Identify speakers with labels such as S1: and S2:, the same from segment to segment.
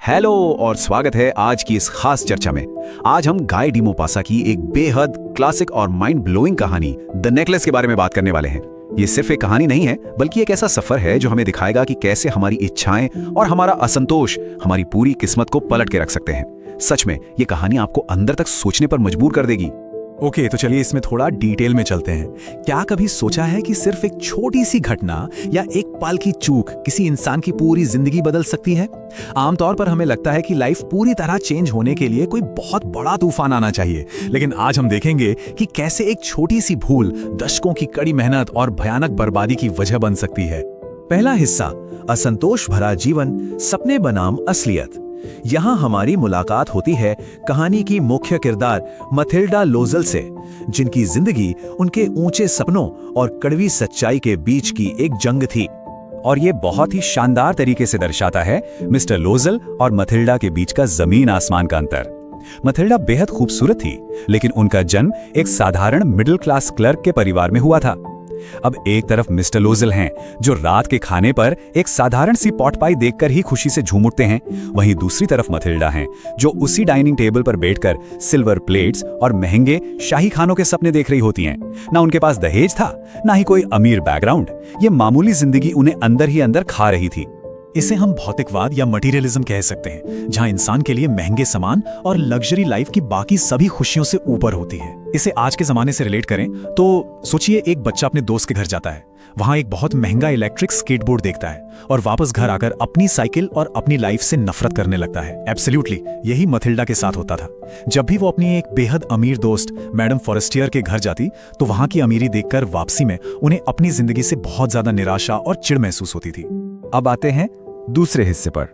S1: Hello और स्वागत है आज की इस खास चर्चा में। आज हम गाय डी मोपासा की एक बेहद क्लासिक और माइंड ब्लोइंग कहानी द नेकलेस के बारे में बात करने वाले हैं। ये सिर्फ एक कहानी नहीं है, बल्कि एक ऐसा सफर है जो हमें दिखाएगा कि कैसे हमारी इच्छाएं और हमारा असंतोष हमारी पूरी किस्मत को पलट के रख सकते हैं। सच में ये कहानी आपको अंदर तक सोचने पर मजबूर कर देगी।
S2: ओके, तो चलिए इसमें थोड़ा डिटेल में चलते हैं। क्या कभी सोचा है कि सिर्फ एक छोटी सी घटना या एक पल की चूक किसी इंसान की पूरी जिंदगी बदल सकती है? आमतौर पर हमें लगता है कि लाइफ पूरी तरह चेंज होने के लिए कोई बहुत बड़ा तूफान आना चाहिए, लेकिन आज हम देखेंगे कि कैसे एक छोटी सी भूल दशकों की कड़ी मेहनत और भयानक बर्बादी की वजह बन सकती है। पहला हिस्सा, असंतोष भरा जीवन, सपने बनाम असलियत। यहाँ हमारी मुलाकात होती है कहानी की मुख्य किरदार मथिल्डा लोजल से, जिनकी जिंदगी उनके ऊंचे सपनों और कड़वी सच्चाई के बीच की एक जंग थी। और ये बहुत ही शानदार तरीके से दर्शाता है मिस्टर लोजल और मथिल्डा के बीच का जमीन आसमान का अंतर। मथिल्डा बेहद खूबसूरत थी, लेकिन उनका जन्म एक साधारण मिडिल क्लास क्लर्क के परिवार में हुआ था। अब एक तरफ मिस्टर लोजल हैं, जो रात के खाने पर एक साधारण सी पॉट पाई देखकर ही खुशी से झूम उठते हैं। वहीं दूसरी तरफ मथिल्डा हैं, जो उसी डाइनिंग टेबल पर बैठकर सिल्वर प्लेट्स और महंगे शाही खानों के सपने देख रही होती हैं। ना उनके पास दहेज था, ना ही कोई अमीर बैकग्राउंड। ये मामूली जिंदगी उन्हें अंदर ही अंदर खा रही थी। इसे हम भौतिकवाद या मटीरियलिज्म कह सकते हैं, जहां इंसान के लिए महंगे सामान और लग्जरी लाइफ की बाकी सभी खुशियों से ऊपर होती है। इसे आज के जमाने से रिलेट करें तो सोचिए, एक बच्चा अपने दोस्त के घर जाता है, वहां एक बहुत महंगा इलेक्ट्रिक स्केटबोर्ड देखता है और वापस घर आकर अपनी साइकिल और अपनी लाइफ से नफरत करने लगता है। एब्सोल्युटली यही मथिल्डा के साथ होता था। जब भी वो अपनी एक बेहद अमीर दोस्त मैडम फॉरेस्टियर के घर जाती, तो वहां की अमीरी देखकर वापसी में उन्हें अपनी जिंदगी से बहुत ज्यादा निराशा और चिढ़ महसूस होती थी। अब आते हैं दूसरे हिस्से पर,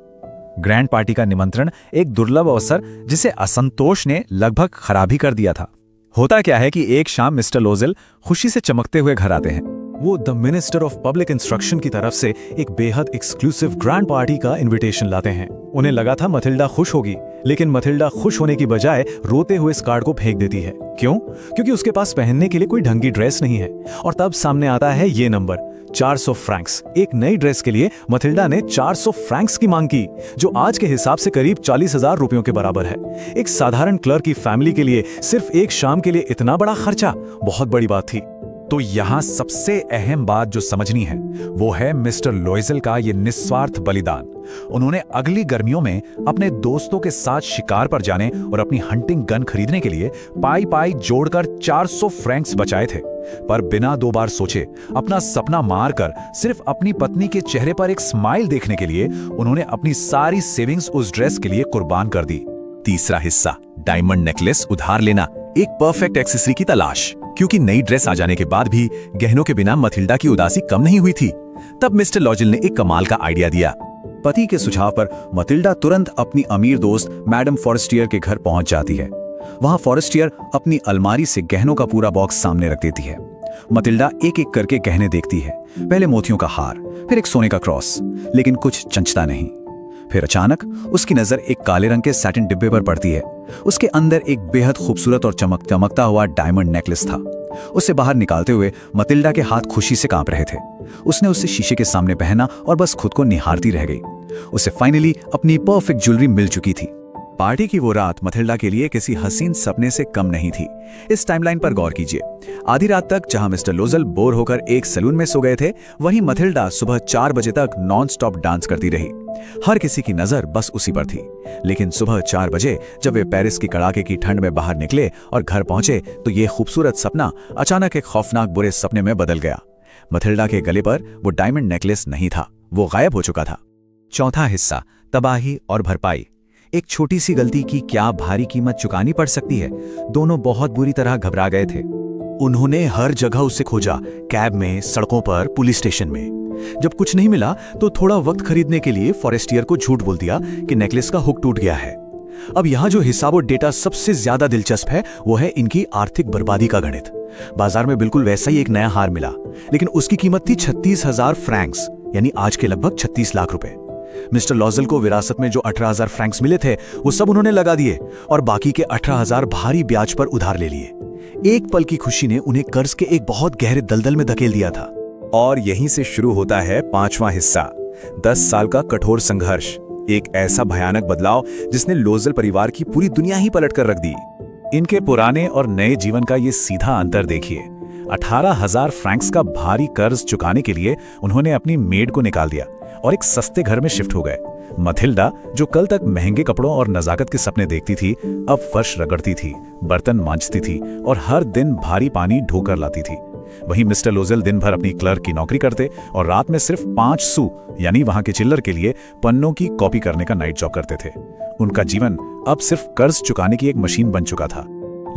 S2: ग्रैंड पार्टी का निमंत्रण, एक दुर्लभ अवसर जिसे असंतोष ने लगभग खराब ही कर दिया था। होता क्या है कि एक शाम मिस्टर लोजल खुशी से चमकते हुए घर आते हैं। वो the minister of public instruction की तरफ से एक बेहद एक्सक्लूसिव ग्रैंड पार्टी का इनविटेशन लाते हैं। उन्हें लगा था मथिल्डा खुश होगी, लेकिन मथिल्डा खुश होने की बजाय रोते हुए इस कार्ड को फेंक देती है। क्यों? क्योंकि उसके पास पहनने के लिए कोई ढंगी ड्रेस नहीं है। और तब सामने आता है ये नंबर, 400 फ्रैंक्स। एक नई ड्रेस के लिए मथिल्डा ने 400 फ्रैंक्स की मांग की, जो आज के हिसाब से करीब 40,000 रुपयों के बराबर है। एक साधारण क्लर्क की फैमिली के लिए सिर्फ एक शाम के लिए इतना बड़ा खर्चा बहुत बड़ी बात थी। तो यहाँ सबसे अहम बात जो समझनी है, वो है मिस्टर लोजल का ये निस्वार्थ बलिदान। उन्होंने अगली गर्मियों में अपने दोस्तों के साथ शिकार पर जाने और अपनी हंटिंग गन खरीदने के लिए पाई पाई जोड़कर 400 फ्रैंक्स बचाए थे। पर बिना दो बार सोचे अपना सपना मारकर सिर्फ अपनी पत्नी के चेहरे पर एक स्माइल देखने के लिए उन्होंने अपनी सारी सेविंग्स उस ड्रेस के लिए कुर्बान कर दी। तीसरा हिस्सा, डायमंड नेकलेस उधार लेना, एक परफेक्ट एक्सेसरी की तलाश। क्योंकि नई ड्रेस आ जाने के बाद भी गहनों के बिना मथिल्डा की उदासी कम नहीं हुई थी। तब मिस्टर लोजल ने एक कमाल का आइडिया दिया। पति के सुझाव पर मथिल्डा तुरंत अपनी अमीर दोस्त मैडम फॉरेस्टियर के घर पहुंच जाती है। वहां फॉरेस्टियर अपनी अलमारी से गहनों का पूरा बॉक्स सामने रख देती है। मथिल्डा एक एक करके गहने देखती है, पहले मोतियों का हार, फिर एक सोने का क्रॉस, लेकिन कुछ जंचता नहीं। फिर अचानक उसकी नजर एक काले रंग के सैटिन डिब्बे पर पड़ती है। उसके अंदर एक बेहद खूबसूरत और चमकता हुआ डायमंड नेकलेस था। उसे बाहर निकालते हुए मथिल्डा के हाथ खुशी से कांप रहे थे। उसने उसे शीशे के सामने पहना और बस खुद को निहारती रह गई। उसे फाइनली अपनी परफेक्ट ज्वेलरी मिल चुकी थी। पार्टी की वो रात मथिल्डा के लिए किसी हसीन सपने से कम नहीं थी। इस टाइमलाइन पर गौर कीजिए। आधी रात तक जहां मिस्टर लोजल बोर होकर एक सैलून में सो गए थे, वहीं मथिल्डा सुबह 4 बजे तक नॉन स्टॉप डांस करती रही। हर किसी की नजर बस उसी पर थी। लेकिन सुबह 4 बजे जब वे पेरिस की कड़ाके की ठंड में बाहर निकले और घर पहुंचे, तो ये खूबसूरत सपना अचानक एक खौफनाक बुरे सपने में बदल गया। मथिल्डा के गले पर वो डायमंड नेकलेस नहीं था, वो गायब हो चुका था। चौथा हिस्सा, तबाही और भरपाई। एक छोटी सी गलती की क्या भारी कीमत चुकानी पड़ सकती है। दोनों बहुत बुरी तरह घबरा गए थे। उन्होंने हर जगह उसे खोजा, कैब में, सड़कों पर, पुलिस स्टेशन में। जब कुछ नहीं मिला तो थोड़ा वक्त खरीदने के लिए फॉरेस्टियर को झूठ बोल दिया कि नेकलेस का हुक टूट गया है। अब यहाँ जो हिसाब और डेटा सबसे ज्यादा दिलचस्प है, वो है इनकी आर्थिक बर्बादी का गणित। बाजार में बिल्कुल वैसा ही एक नया हार मिला, लेकिन उसकी कीमत थी 36,000 फ्रैंक्स, यानी आज के लगभग 36 लाख रुपए। मिस्टर लोजल को विरासत में जो 18,000 फ्रैंक्स मिले थे, वो सब उन्होंने लगा दिए और बाकी के 18,000 भारी ब्याज पर उधार ले लिए। एक पल की खुशी ने उन्हें कर्ज के एक बहुत गहरे दलदल में धकेल दिया था। और यहीं से शुरू होता है 5वां हिस्सा, 10 साल का कठोर संघर्ष। एक ऐसा भयानक बदलाव जिसने लोज़ल परिवार की पूरी दुनिया ही पलट कर रख दी। इनके पुराने और नए जीवन का ये सीधा अंतर देखिए। 18,000 फ्रैंक्स का भारी कर्ज चुकाने के लिए उन्होंने अपनी मेड को निकाल दिया और एक सस्ते घर में शिफ्ट हो गए। मथिल्डा, जो कल तक महंगे कपड़ों और नजाकत के सपने देखती थी, अब फर्श रगड़ती थी, बर्तन मांजती थी और हर दिन भारी पानी ढोकर लाती थी। वहीं मिस्टर लोज़ल दिन भर अपनी क्लर्क की नौकरी करते और रात में सिर्फ 5 सू यानी वहां के चिल्लर के लिए पन्नों की कॉपी करने का नाइट जॉब करते थे। उनका जीवन अब सिर्फ कर्ज चुकाने की एक मशीन बन चुका था।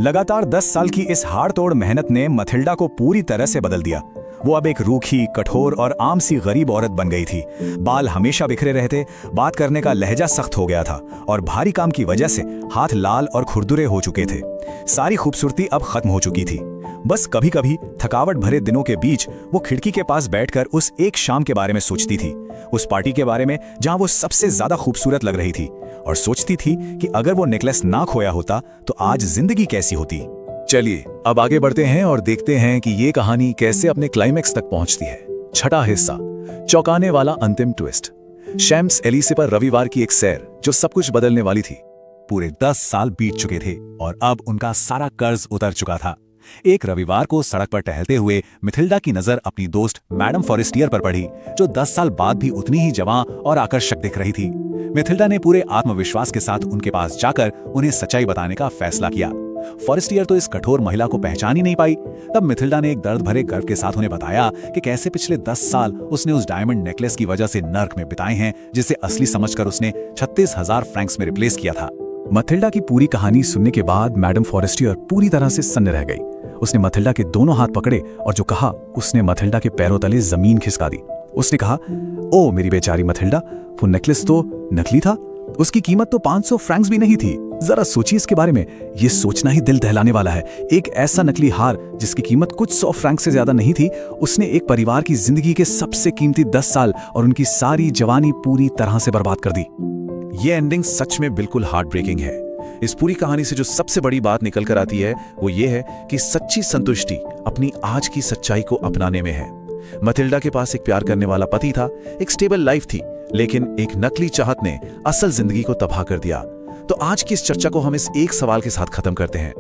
S3: लगातार 10 साल की इस हाड़-तोड़ मेहनत ने मथिल्डा को पूरी तरह से बदल दिया। वो अब एक रूखी, कठोर और आम सी गरीब औरत बन गई थी। बाल हमेशा बिखरे रहते, बात करने का लहजा सख्त हो गया था और भारी काम की वजह से हाथ लाल और खुरदुरे हो चुके थे। सारी खूबसूरती अब खत्म हो चुकी थी। बस कभी कभी थकावट भरे दिनों के बीच वो खिड़की के पास बैठकर उस एक शाम के बारे में सोचती थी, उस पार्टी के बारे में जहां वो सबसे ज्यादा खूबसूरत लग रही थी, और सोचती थी कि अगर वो नेकलेस ना खोया होता तो आज जिंदगी कैसी होती।
S2: चलिए अब आगे बढ़ते हैं और देखते हैं कि ये कहानी कैसे अपने क्लाइमेक्स तक पहुंचती है। छठा हिस्सा, चौंकाने वाला अंतिम ट्विस्ट। शैम्स एलिसे पर रविवार की एक सैर जो सब कुछ बदलने वाली थी।
S3: पूरे 10 साल बीत चुके थे और अब उनका सारा कर्ज उतर चुका था। एक रविवार को सड़क पर टहलते हुए मिथिल्डा की नजर अपनी दोस्त मैडम फॉरेस्टियर पर पड़ी, जो 10 साल बाद भी उतनी ही जवां और आकर्षक दिख रही थी। मिथिल्डा ने पूरे आत्मविश्वास के साथ उनके पास जाकर उन्हें सच्चाई बताने का फैसला किया। फॉरेस्टियर तो इस कठोर महिला को पहचान ही नहीं पाई। तब मिथिल्डा ने एक दर्द भरे गर्व के साथ उन्हें बताया कि कैसे पिछले 10 साल उसने उस डायमंड नेकलेस की वजह से नर्क में बिताए हैं, जिसे असली समझकर उसने 36,000 फ्रैंक्स में रिप्लेस किया था।
S2: मथिल्डा की पूरी कहानी सुनने के बाद मैडम फॉरेस्टियर पूरी तरह से सन्न रह गई। उसने मथिल्डा के दोनों हाथ पकड़े और जो कहा, उसने मथिल्डा के पैरों तले जमीन खिसका दी। उसने कहा, ओ मेरी बेचारी मथिल्डा, वो नेकलेस तो नकली था। उसकी कीमत तो 500 फ्रैंक्स भी नहीं थी। जरा सोचिए इसके बारे में। ये सोचना ही दिल दहलाने वाला है। एक ऐसा नकली हार जिसकी कीमत कुछ 100 फ्रैंक से ज्यादा नहीं थी, उसने एक परिवार की जिंदगी के सबसे कीमती 10 साल और उनकी सारी जवानी पूरी तरह से बर्बाद कर दी।
S4: ये एंडिंग सच में बिल्कुल हार्ट ब्रेकिंग है। इस पूरी कहानी से जो सबसे बड़ी बात निकल कर आती है वो ये है कि सच्ची संतुष्टि अपनी आज की सच्चाई को अपनाने में है। मथिल्डा के पास एक प्यार करने वाला पति था, एक स्टेबल लाइफ थी, लेकिन एक नकली चाहत ने असल जिंदगी को तबाह कर दिया। तो आज की इस चर्चा को हम इस एक सवाल के साथ खत्म करते हैं।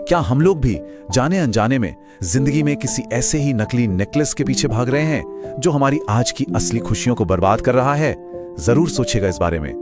S4: क्या हम लोग भी जाने अनजाने में जिंदगी में किसी ऐसे ही नकली नेकलेस के पीछे भाग रहे हैं जो हमारी आज की असली खुशियों को बर्बाद कर रहा है? जरूर सोचिएगा इस बारे में।